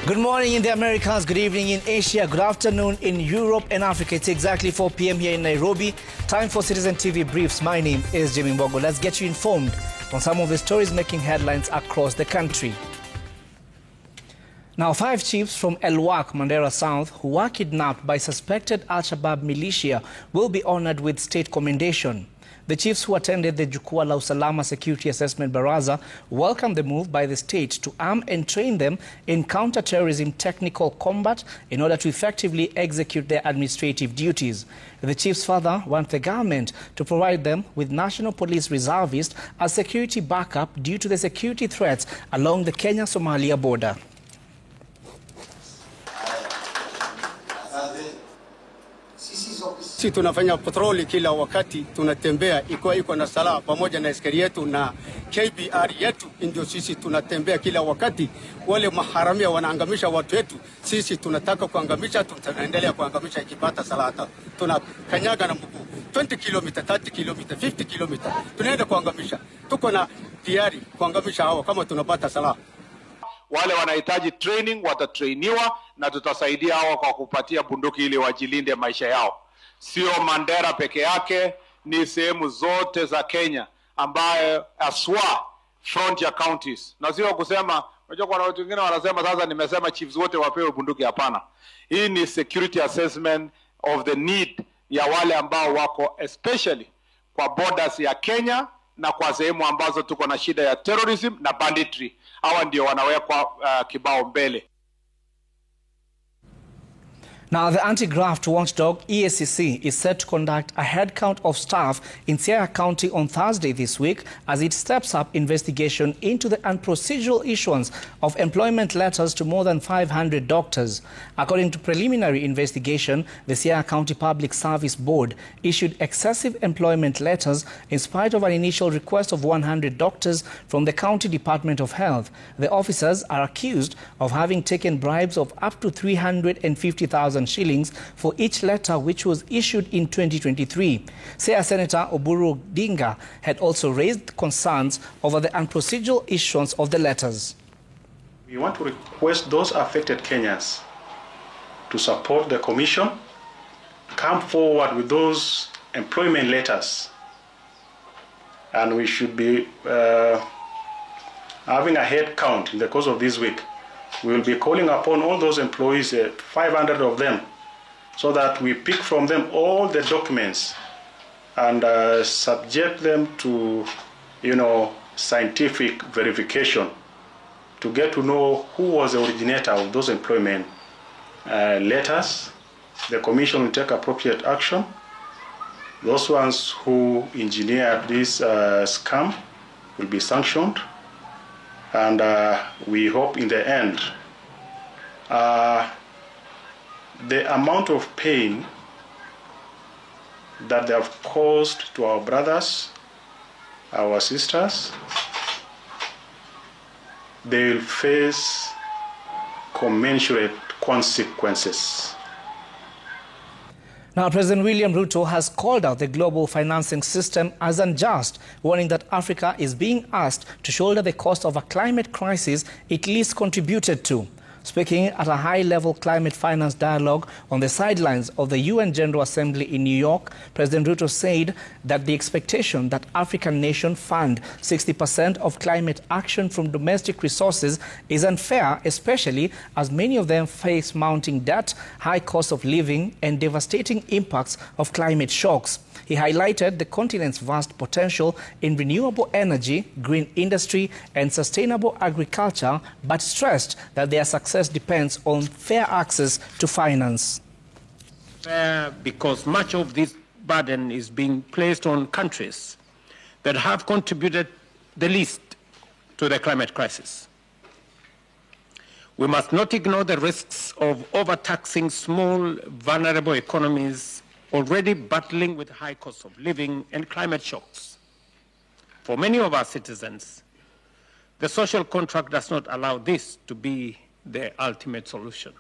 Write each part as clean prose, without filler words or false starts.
Good morning in the Americas, good evening in Asia, good afternoon in Europe and Africa. It's exactly 4 p.m. here in Nairobi. Time for Citizen TV Briefs. My name is Jimmy Mbogo. Let's get you informed on some of the stories making headlines across the country. Now, 5 chiefs from El Wak, Mandera South, who were kidnapped by suspected Al-Shabaab militia will be honored with state commendation. The chiefs who attended the Jukwaa la Usalama Security Assessment Baraza welcomed the move by the state to arm and train them in counter-terrorism technical combat in order to effectively execute their administrative duties. The chiefs further want the government to provide them with National Police reservists as security backup due to the security threats along the Kenya-Somalia border. Sisi tunafanya patroli kila wakati, tunatembea iko na sala pamoja na askari yetu na KBR yetu, ndio sisi tunatembea kila wakati. Wale maharamia wanaangamisha watu wetu, sisi tunataka kuangamisha, tunaendelea kuangamisha. Ikipata salata tunakanyaga na mguu 20 km, 30 km, 50 km, tunaenda kuangamisha. Tuko na tayari kuangamisha hao kama tunapata sala. Wale wanahitaji training watatrainiwa, na tutasaidia hao kwa kupatia bunduki ili wajilinde maisha yao. Sio Mandera peke yake, ni sehemu zote za Kenya ambaye aswa frontier counties. Na sio kusema, unajua kuna watu wengine wanasema sasa nimesema chiefs wote wapewe bunduki. Hapana. Hii ni security assessment of the need ya wale ambao wako especially kwa borders ya Kenya na kwa sehemu ambazo tuko na shida ya terrorism na banditry. Hawa ndio wanawekwa kibao mbele. Now, the anti-graft watchdog EACC is set to conduct a head count of staff in Siaya County on Thursday this week as it steps up investigation into the unprocedural issuance of employment letters to more than 500 doctors. According to preliminary investigation, the Siaya County Public Service Board issued excessive employment letters in spite of an initial request of 100 doctors from the County Department of Health. The officers are accused of having taken bribes of up to 350,000 shillings for each letter which was issued in 2023. Siaya Senator Oburu Dinga had also raised concerns over the unprocedural issuance of the letters. We want to request those affected Kenyans to support the commission, come forward with those employment letters, and we should be having a head count in the course of this week. We will be calling upon all those employees, 500 of them, so that we pick from them all the documents and subject them to, scientific verification to get to know who was the originator of those employment letters. The commission will take appropriate action. Those ones who engineered this scam will be sanctioned. And we hope in the end, the amount of pain that they have caused to our brothers, our sisters, they will face commensurate consequences. Now, President William Ruto has called out the global financing system as unjust, warning that Africa is being asked to shoulder the cost of a climate crisis it least contributed to. Speaking at a high-level climate finance dialogue on the sidelines of the UN General Assembly in New York, President Ruto said that the expectation that African nations fund 60% of climate action from domestic resources is unfair, especially as many of them face mounting debt, high cost of living, and devastating impacts of climate shocks. He highlighted the continent's vast potential in renewable energy, green industry, and sustainable agriculture, but stressed that their success depends on fair access to finance. Fair because much of this burden is being placed on countries that have contributed the least to the climate crisis. We must not ignore the risks of overtaxing small, vulnerable economies already battling with high costs of living and climate shocks. For many of our citizens, the social contract does not allow this to be the ultimate solution.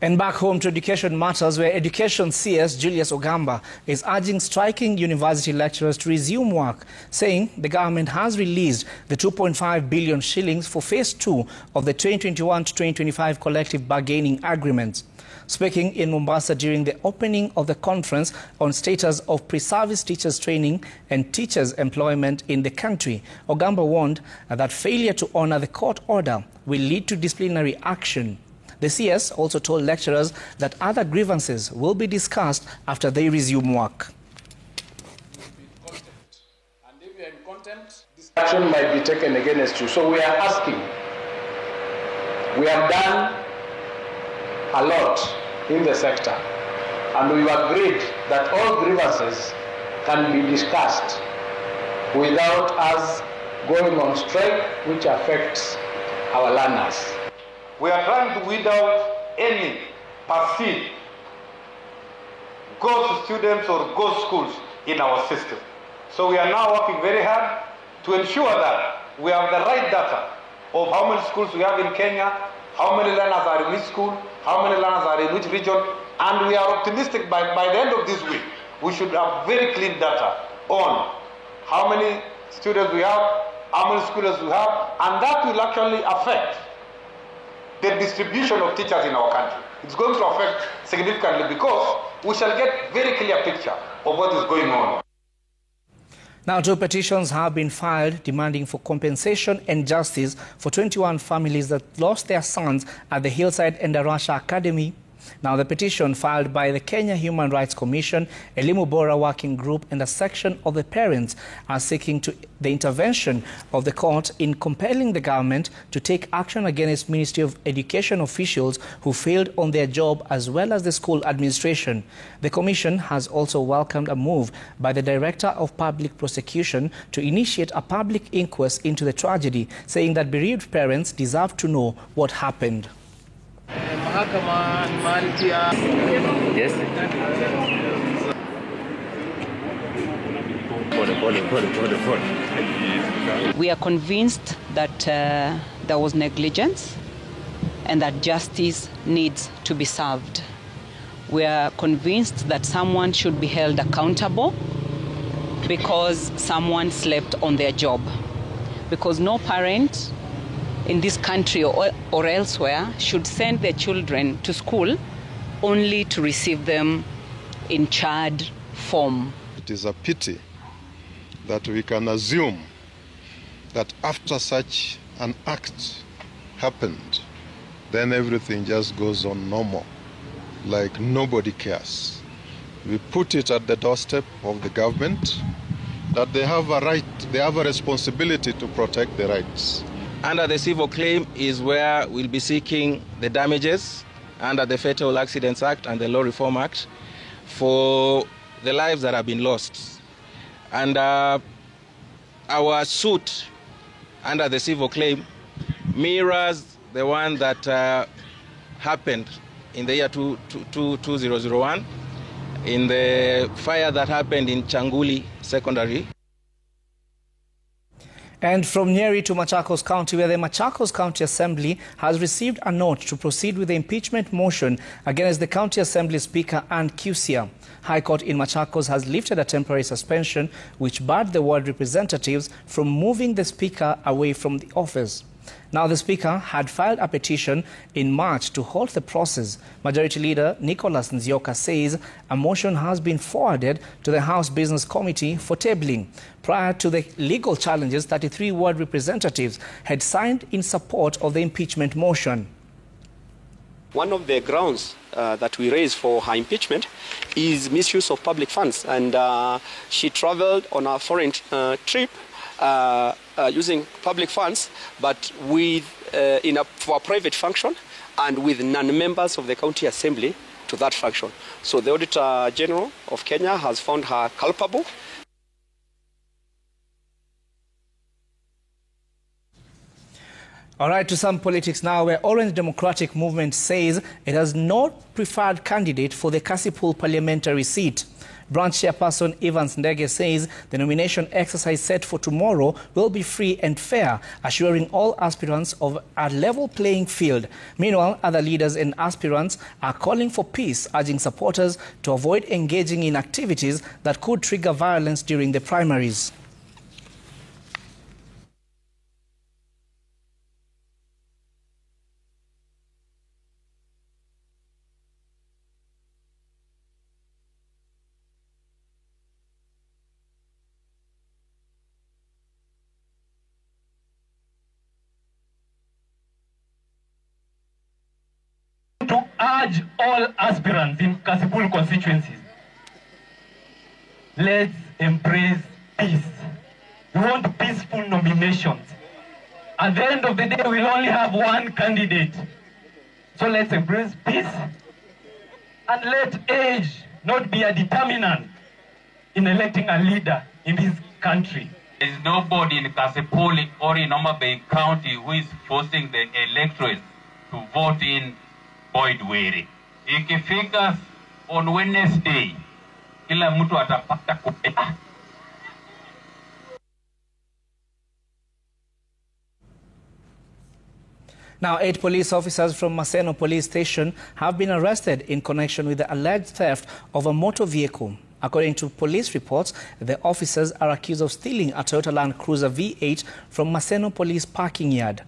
And back home to education matters, where Education CS Julius Ogamba is urging striking university lecturers to resume work, saying the government has released the 2.5 billion shillings for phase 2 of the 2021 to 2025 collective bargaining agreements. Speaking in Mombasa during the opening of the conference on status of pre-service teachers training and teachers employment in the country, Ogamba warned that failure to honor the court order will lead to disciplinary action. The CS also told lecturers that other grievances will be discussed after they resume work. And if you are in contempt, this action might be taken against you. So we are asking, we have done a lot in the sector, and we've agreed that all grievances can be discussed without us going on strike, which affects our learners. We are trying to weed out any perceived ghost students or ghost schools in our system. So we are now working very hard to ensure that we have the right data of how many schools we have in Kenya, how many learners are in which school, how many learners are in which region, and we are optimistic by the end of this week, we should have very clean data on how many students we have, how many schools we have, and that will actually affect the distribution of teachers in our country. It's going to affect significantly because we shall get very clear picture of what is going on. Now, 2 petitions have been filed demanding for compensation and justice for 21 families that lost their sons at the Hillside Endarasha Academy. Now, the petition filed by the Kenya Human Rights Commission, Elimu Bora Working Group, and a section of the parents are seeking the intervention of the court in compelling the government to take action against Ministry of Education officials who failed on their job, as well as the school administration. The commission has also welcomed a move by the Director of Public Prosecution to initiate a public inquest into the tragedy, saying that bereaved parents deserve to know what happened. Yes. We are convinced that there was negligence and that justice needs to be served. We are convinced that someone should be held accountable because someone slept on their job. Because no parent in this country or elsewhere should send their children to school only to receive them in charred form. It is a pity that we can assume that after such an act happened, then everything just goes on normal, like nobody cares. We put it at the doorstep of the government that they have a right, they have a responsibility to protect the rights. Under the civil claim is where we'll be seeking the damages under the Fatal Accidents Act and the Law Reform Act for the lives that have been lost. And our suit under the civil claim mirrors the one that happened in the year 2001 in the fire that happened in Changuli Secondary. And from Nyeri to Machakos County, where the Machakos County Assembly has received a note to proceed with the impeachment motion against the County Assembly Speaker Ann Kusia. High Court in Machakos has lifted a temporary suspension which barred the ward representatives from moving the Speaker away from the office. Now, the Speaker had filed a petition in March to halt the process. Majority Leader Nicholas Nzioka says a motion has been forwarded to the House Business Committee for tabling. Prior to the legal challenges, 33 ward representatives had signed in support of the impeachment motion. One of the grounds that we raise for her impeachment is misuse of public funds, and she traveled on a foreign trip using public funds, but with for a private function and with non-members of the County Assembly to that function. So the Auditor General of Kenya has found her culpable. All right, to some politics now, where Orange Democratic Movement says it has no preferred candidate for the Kasipul parliamentary seat. Branch Chairperson Evans Ndege says the nomination exercise set for tomorrow will be free and fair, assuring all aspirants of a level playing field. Meanwhile, other leaders and aspirants are calling for peace, urging supporters to avoid engaging in activities that could trigger violence during the primaries. To urge all aspirants in Kasipul constituencies, let's embrace peace. We want peaceful nominations. At the end of the day, we'll only have one candidate. So let's embrace peace and let age not be a determinant in electing a leader in this country. There is nobody in Kasipul or in Homa Bay County who is forcing the electorate to vote in Boyd Were. Ikifika on Wednesday, kila mtu atapata kupita. Now, 8 police officers from Maseno Police Station have been arrested in connection with the alleged theft of a motor vehicle. According to police reports, the officers are accused of stealing a Toyota Land Cruiser V8 from Maseno Police parking yard.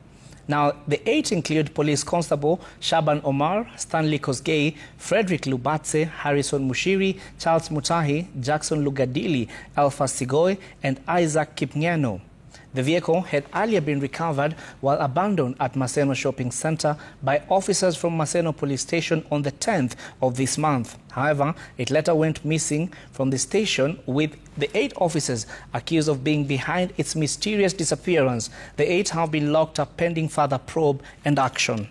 Now, the 8 include Police Constable Shaban Omar, Stanley Kosgei, Frederick Lubatse, Harrison Mushiri, Charles Mutahi, Jackson Lugadili, Alpha Sigoi, and Isaac Kipngeno. The vehicle had earlier been recovered while abandoned at Maseno Shopping Center by officers from Maseno Police Station on the 10th of this month. However, it later went missing from the station, with the 8 officers accused of being behind its mysterious disappearance. The 8 have been locked up pending further probe and action.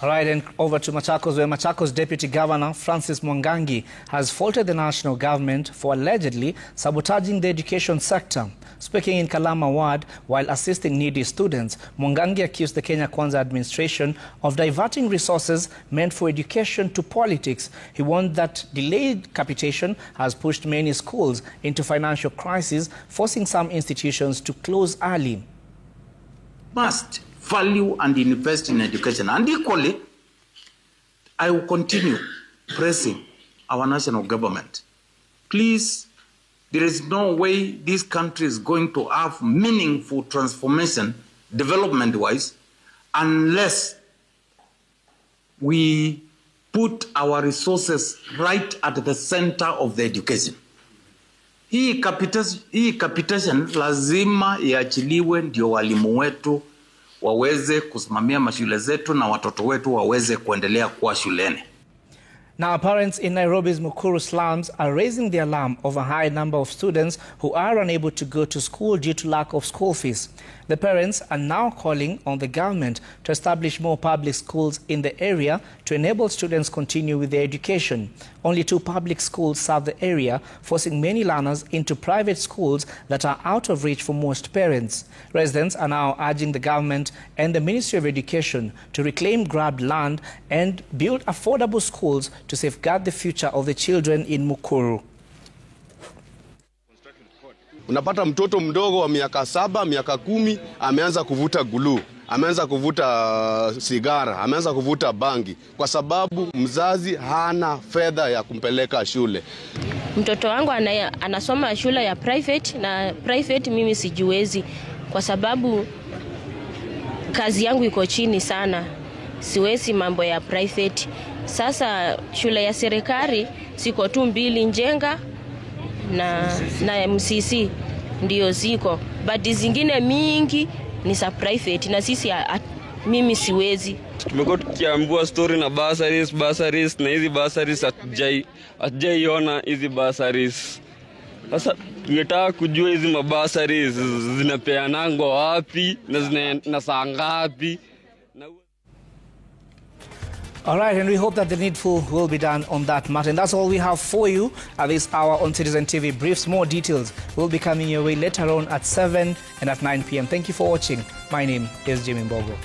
All right, and over to Machakos, where Machakos Deputy Governor Francis Mwangangi has faulted the national government for allegedly sabotaging the education sector. Speaking in Kalama Ward while assisting needy students, Mwangangi accused the Kenya Kwanza administration of diverting resources meant for education to politics. He warned that delayed capitation has pushed many schools into financial crisis, forcing some institutions to close early. Must value and invest in education. And equally, I will continue pressing our national government. Please, there is no way this country is going to have meaningful transformation, development-wise, unless we put our resources right at the center of the education. Hii capitation lazima iachiliwe ndio walimu wetu waweze kusimamia mashule zetu na watoto wetu waweze kuendelea kuwa shuleni. Now, parents in Nairobi's Mukuru slums are raising the alarm of a high number of students who are unable to go to school due to lack of school fees. The parents are now calling on the government to establish more public schools in the area to enable students continue with their education. Only 2 public schools serve the area, forcing many learners into private schools that are out of reach for most parents. Residents are now urging the government and the Ministry of Education to reclaim grabbed land and build affordable schools to safeguard the future of the children in Mukuru. Unapata mtoto mdogo wa miaka 7, miaka 10 ameanza kuvuta gulu, ameanza kuvuta sigara, ameanza kuvuta bangi kwa sababu mzazi hana fedha ya kumpeleka shule. Mtoto wangu anasoma shule ya private, na private mimi sijiwezi kwa sababu kazi yangu iko chini sana. Siwezi mambo ya private. Sasa shule ya serikali siko tu 2 Njenga na MCC ndio ziko, but zingine mingi ni za private na sisi mimi siwezi. Tumekuwa tukiambiwa story na bursaries na hizi bursaries hatujaiona hizi bursaries. Sasa tungetaka kujua hizi mabursaries zinapeanangwa wapi na saa ngapi. All right, and we hope that the needful will be done on that matter. And that's all we have for you at this hour on Citizen TV Briefs. More details will be coming your way later on at 7 and at 9 p.m. Thank you for watching. My name is Jimmy Mbogo.